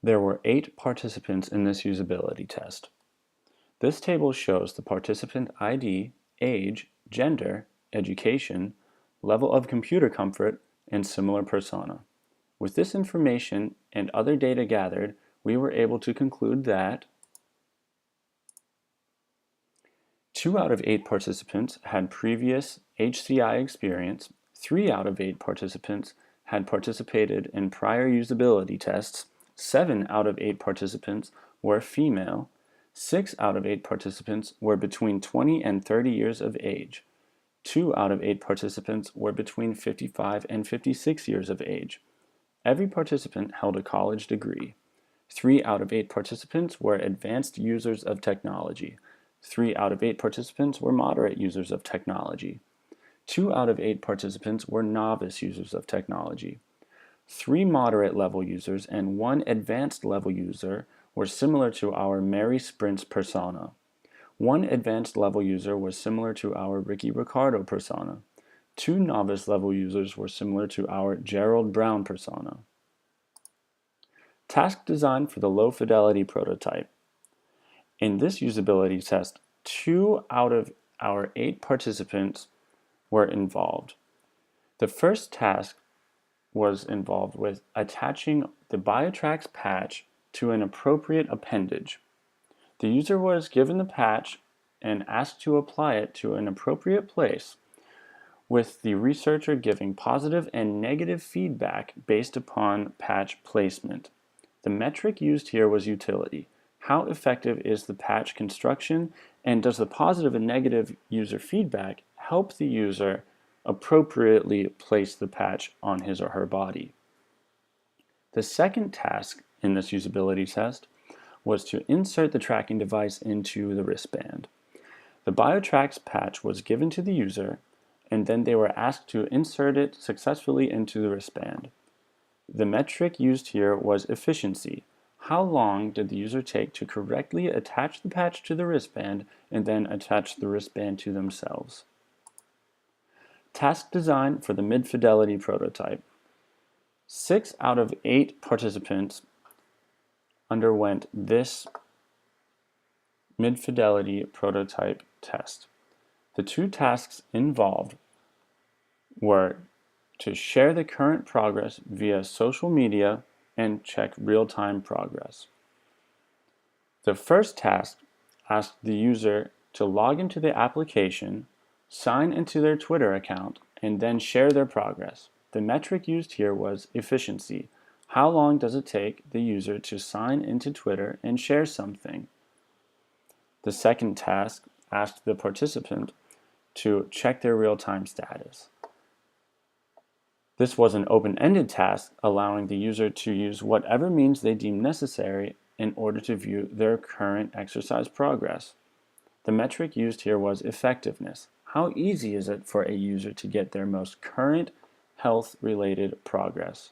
There were 8 participants in this usability test. This table shows the participant ID, age, gender, education, level of computer comfort, and similar persona. With this information and other data gathered, we were able to conclude that 2 out of 8 participants had previous HCI experience, 3 out of 8 participants had participated in prior usability tests, 7 out of 8 participants were female, 6 out of 8 participants were between 20 and 30 years of age, 2 out of 8 participants were between 55 and 56 years of age. Every participant held a college degree. 3 out of 8 participants were advanced users of technology. 3 out of 8 participants were moderate users of technology. 2 out of 8 participants were novice users of technology. 3 moderate level users and 1 advanced level user were similar to our Mary Sprints persona. 1 advanced level user was similar to our Ricky Ricardo persona. 2 novice level users were similar to our Gerald Brown persona. Task design for the low fidelity prototype. In this usability test, 2 out of our 8 participants were involved. The first task was involved with attaching the BioTrax patch to an appropriate appendage. The user was given the patch and asked to apply it to an appropriate place, with the researcher giving positive and negative feedback based upon patch placement. The metric used here was utility. How effective is the patch construction, and does the positive and negative user feedback help the user appropriately place the patch on his or her body? The second task in this usability test was to insert the tracking device into the wristband. The BioTrax patch was given to the user, and then they were asked to insert it successfully into the wristband. The metric used here was efficiency. How long did the user take to correctly attach the patch to the wristband and then attach the wristband to themselves? Task design for the mid-fidelity prototype. 6 out of 8 participants underwent this mid-fidelity prototype test. The 2 tasks involved were to share the current progress via social media and check real-time progress. The first task asked the user to log into the application, sign into their Twitter account, and then share their progress. The metric used here was efficiency. How long does it take the user to sign into Twitter and share something? The second task asked the participant to check their real-time status. This was an open-ended task, allowing the user to use whatever means they deem necessary in order to view their current exercise progress. The metric used here was effectiveness. How easy is it for a user to get their most current health-related progress?